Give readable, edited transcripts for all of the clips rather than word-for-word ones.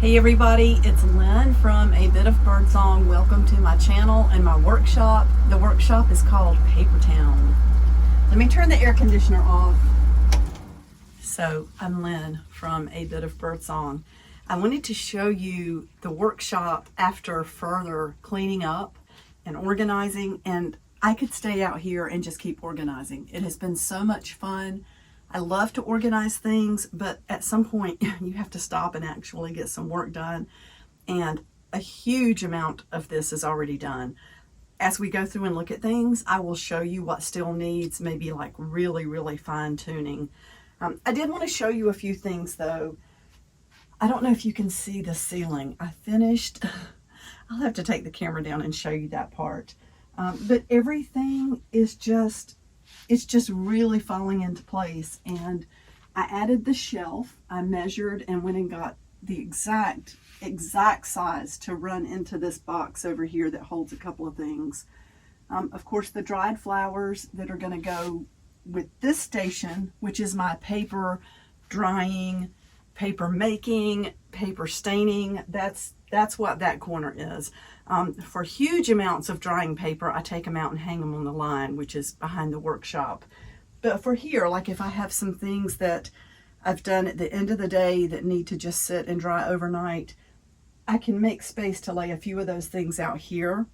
Hey everybody, it's Lynn from A Bit of Birdsong. Welcome to my channel and my workshop. The workshop is called PAPERTOWN. Let me turn the air conditioner off. So I'm Lynn from A Bit of Birdsong. I wanted to show you the workshop after further cleaning up and organizing, and I could stay out here and just keep organizing. It has been so much fun. I love to organize things, but at some point you have to stop and actually get some work done. And a huge amount of this is already done. As we go through and look at things, I will show you what still needs maybe like really fine tuning. I did want to show you a few things though. I don't know if you can see the ceiling. I finished, I'll have to take the camera down and show you that part. But everything is it's just really falling into place. And I added the shelf. I measured and went and got the exact size to run into this box over here that holds a couple of things. Of course, the dried flowers that are going to go with this station, which is my paper drying, paper making, paper staining. That's what that corner is. For huge amounts of drying paper, I take them out and hang them on the line, which is behind the workshop. But for here, like if I have some things that I've done at the end of the day that need to just sit and dry overnight, I can make space to lay a few of those things out here.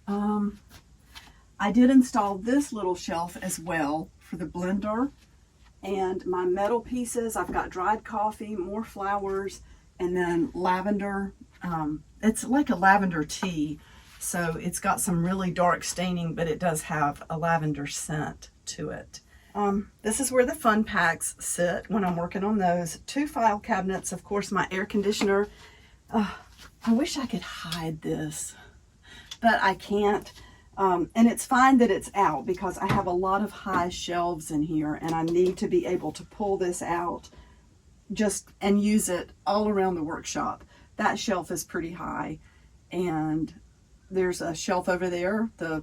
I did install this little shelf as well for the blender and my metal pieces. I've got dried coffee, more flowers, and then lavender. It's like a lavender tea, so it's got some really dark staining, but it does have a lavender scent to it. This is where the fun packs sit when I'm working on those. 2 file cabinets, of course, my air conditioner. I wish I could hide this, but I can't. And it's fine that it's out because I have a lot of high shelves in here and I need to be able to pull this out and use it all around the workshop. That shelf is pretty high, and there's a shelf over there, the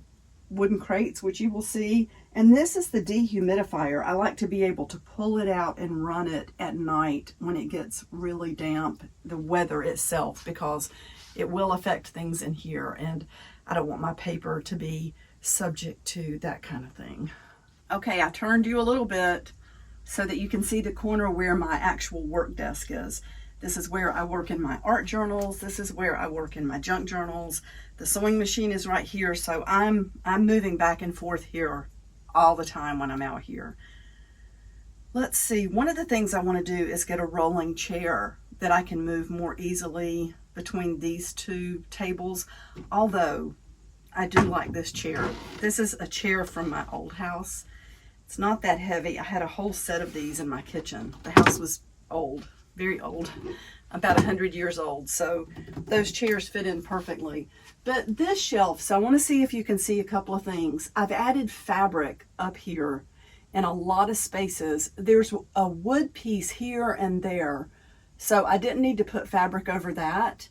wooden crates, which you will see, and this is the dehumidifier. I like to be able to pull it out and run it at night when it gets really damp, the weather itself, because it will affect things in here, and I don't want my paper to be subject to that kind of thing. Okay, I turned you a little bit so that you can see the corner where my actual work desk is. This is where I work in my art journals. This is where I work in my junk journals. The sewing machine is right here, so I'm moving back and forth here all the time when I'm out here. Let's see, one of the things I want to do is get a rolling chair that I can move more easily between these 2 tables, although I do like this chair. This is a chair from my old house. It's not that heavy. I had a whole set of these in my kitchen. The house was old. Very old, about 100 years old, so those chairs fit in perfectly. But this shelf, so I want to see if you can see a couple of things. I've added fabric up here in a lot of spaces. There's a wood piece here and there, so I didn't need to put fabric over that.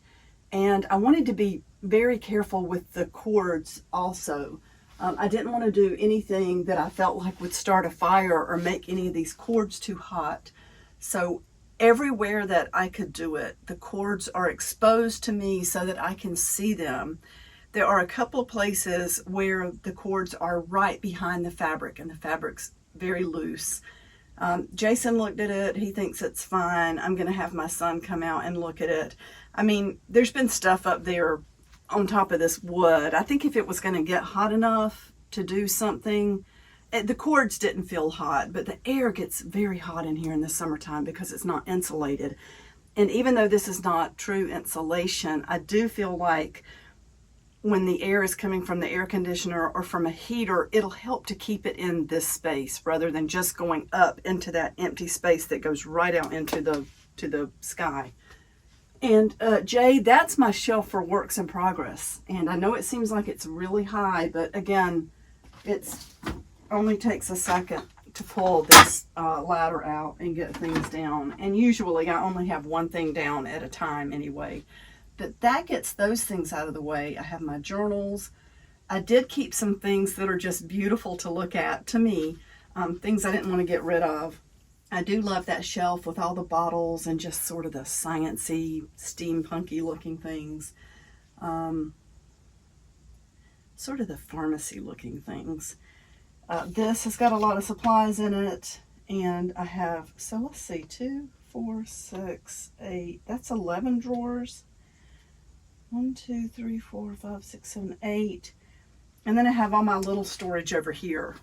And I wanted to be very careful with the cords also. I didn't want to do anything that I felt like would start a fire or make any of these cords too hot. So everywhere that I could do it, the cords are exposed to me so that I can see them. There are a couple of places where the cords are right behind the fabric and the fabric's very loose. Jason looked at it. He thinks it's fine. I'm going to have my son come out and look at it. I mean, there's been stuff up there on top of this wood. I think if it was going to get hot enough to do something, the cords didn't feel hot, but the air gets very hot in here in the summertime because it's not insulated. And even though this is not true insulation, I do feel like when the air is coming from the air conditioner or from a heater, it'll help to keep it in this space rather than just going up into that empty space that goes right out into the sky. And Jay, that's my shelf for works in progress. And I know it seems like it's really high, but again, it's only takes a second to pull this ladder out and get things down. And usually I only have one thing down at a time anyway. But that gets those things out of the way. I have my journals. I did keep some things that are just beautiful to look at to me, things I didn't want to get rid of. I do love that shelf with all the bottles and just sort of the sciencey, steampunky looking things. Sort of the pharmacy looking things. This has got a lot of supplies in it, and I have, so let's see, 2, 4, 6, 8, that's 11 drawers. 1, 2, 3, 4, 5, 6, 7, 8. And then I have all my little storage over here.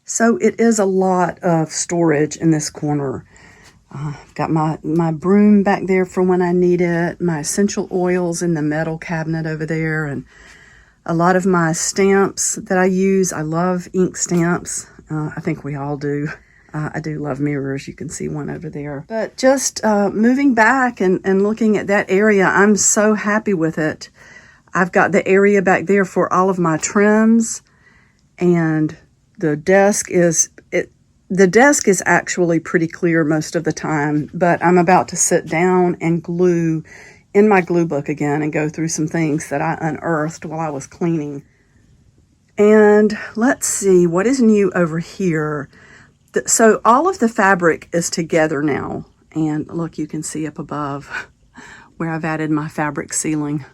So it is a lot of storage in this corner. I've got my broom back there for when I need it, my essential oils in the metal cabinet over there, and a lot of my stamps that I use. I love ink stamps. I think we all do. I do love mirrors. You can see one over there. But just moving back and looking at that area, I'm so happy with it. I've got the area back there for all of my trims, and the desk is actually pretty clear most of the time, but I'm about to sit down and glue in my glue book again and go through some things that I unearthed while I was cleaning. And let's see, what is new over here? So all of the fabric is together now. And look, you can see up above where I've added my fabric ceiling.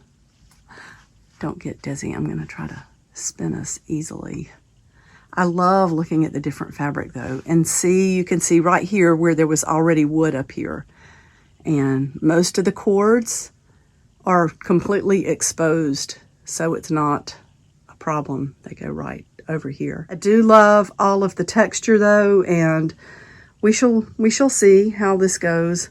Don't get dizzy. I'm going to try to spin us easily. I love looking at the different fabric though, and you can see right here where there was already wood up here. And most of the cords are completely exposed, so it's not a problem. They go right over here. I do love all of the texture though, and we shall see how this goes.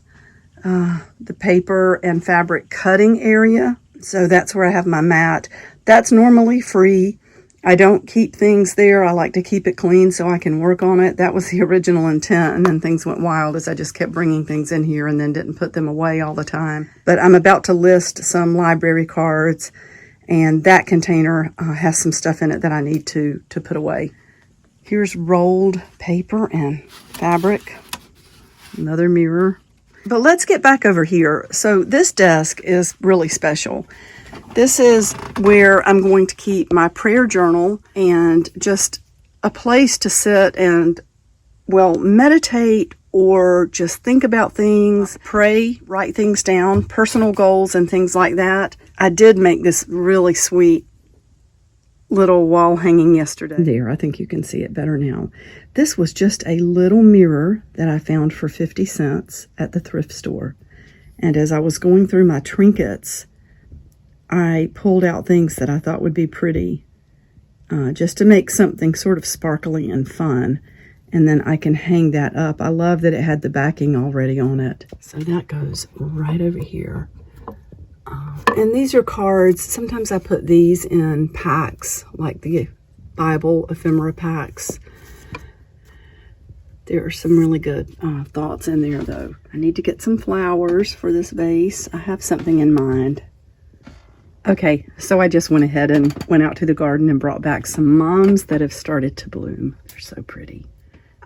The paper and fabric cutting area, so that's where I have my mat. That's normally free. I don't keep things there. I like to keep it clean so I can work on it. That was the original intent, and then things went wild as I just kept bringing things in here and then didn't put them away all the time. But I'm about to list some library cards, and that container has some stuff in it that I need to put away. Here's rolled paper and fabric, another mirror. But let's get back over here. So this desk is really special. This is where I'm going to keep my prayer journal and just a place to sit and, well, meditate or just think about things, pray, write things down, personal goals and things like that. I did make this really sweet little wall hanging yesterday. There, I think you can see it better now. This was just a little mirror that I found for 50 cents at the thrift store. And as I was going through my trinkets, I pulled out things that I thought would be pretty, just to make something sort of sparkly and fun. And then I can hang that up. I love that it had the backing already on it. So that goes right over here. And these are cards. Sometimes I put these in packs, like the Bible ephemera packs. There are some really good thoughts in there, though. I need to get some flowers for this vase. I have something in mind. Okay, so I just went ahead and went out to the garden and brought back some mums that have started to bloom. They're so pretty.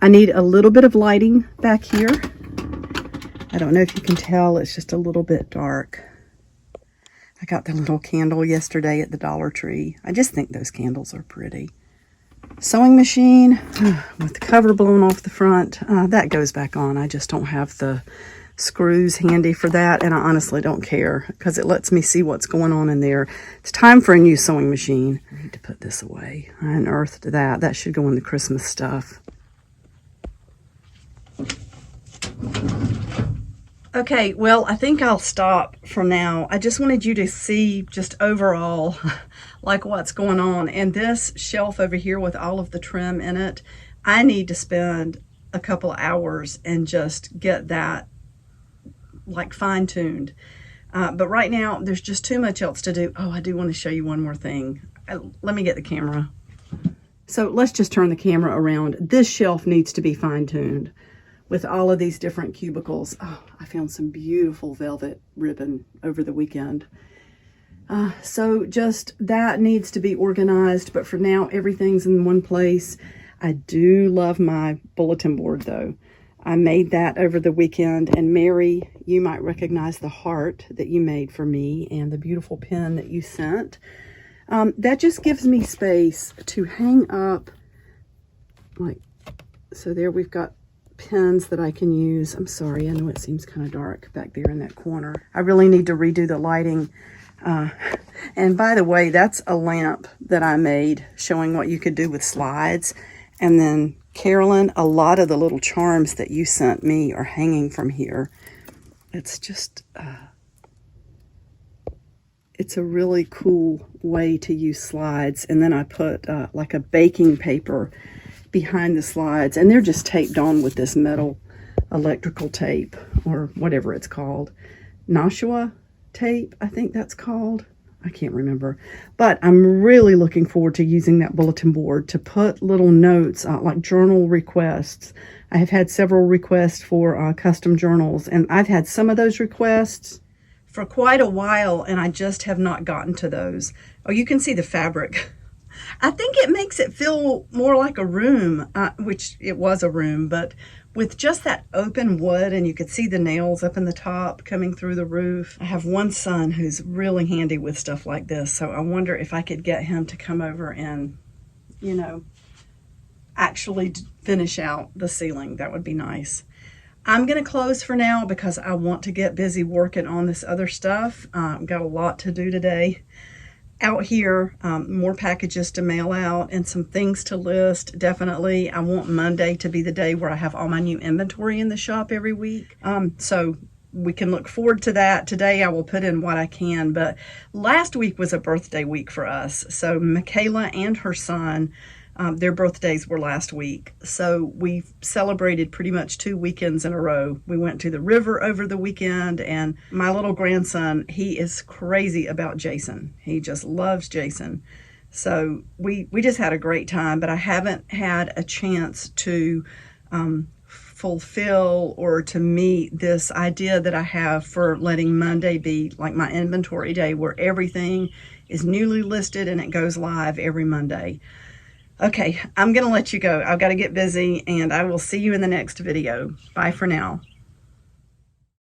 I need a little bit of lighting back here. I don't know if you can tell, it's just a little bit dark. I got the little candle yesterday at the Dollar Tree. I just think those candles are pretty. Sewing machine with the cover blown off the front. That goes back on. I just don't have the screws handy for that, and I honestly don't care because it lets me see what's going on in there. It's time for a new sewing machine. I need to put this away. I unearthed that. That should go in the Christmas stuff. Okay, well, I think I'll stop for now. I just wanted you to see just overall like what's going on. And this shelf over here with all of the trim in it, I need to spend a couple hours and just get that like fine-tuned. But right now, there's just too much else to do. Oh, I do want to show you one more thing. Let me get the camera. So let's just turn the camera around. This shelf needs to be fine-tuned with all of these different cubicles. Oh, I found some beautiful velvet ribbon over the weekend. So just that needs to be organized, but for now, everything's in one place. I do love my bulletin board though. I made that over the weekend, and Mary, you might recognize the heart that you made for me and the beautiful pen that you sent. That just gives me space to hang up, like, so there we've got pens that I can use. I'm sorry, I know it seems kind of dark back there in that corner. I really need to redo the lighting. And by the way, that's a lamp that I made showing what you could do with slides. And then Carolyn, a lot of the little charms that you sent me are hanging from here. It's just, it's a really cool way to use slides. And then I put like a baking paper behind the slides, and they're just taped on with this metal electrical tape, or whatever it's called. Nashua tape, I think that's called. I can't remember. But I'm really looking forward to using that bulletin board to put little notes, like journal requests. I have had several requests for custom journals, and I've had some of those requests for quite a while, and I just have not gotten to those. Oh, you can see the fabric. I think it makes it feel more like a room, which it was a room, but with just that open wood, and you could see the nails up in the top coming through the roof. I have one son who's really handy with stuff like this, so I wonder if I could get him to come over and, you know, actually finish out the ceiling. That would be nice. I'm going to close for now because I want to get busy working on this other stuff. Got a lot to do today. Out here, more packages to mail out and some things to list. Definitely, I want Monday to be the day where I have all my new inventory in the shop every week. So we can look forward to that. Today I will put in what I can, but last week was a birthday week for us. So Michaela and her son, their birthdays were last week. So we celebrated pretty much 2 weekends in a row. We went to the river over the weekend, and my little grandson, he is crazy about Jason. He just loves Jason. So we just had a great time, but I haven't had a chance to fulfill or to meet this idea that I have for letting Monday be like my inventory day, where everything is newly listed and it goes live every Monday. Okay, I'm going to let you go. I've got to get busy, and I will see you in the next video. Bye for now.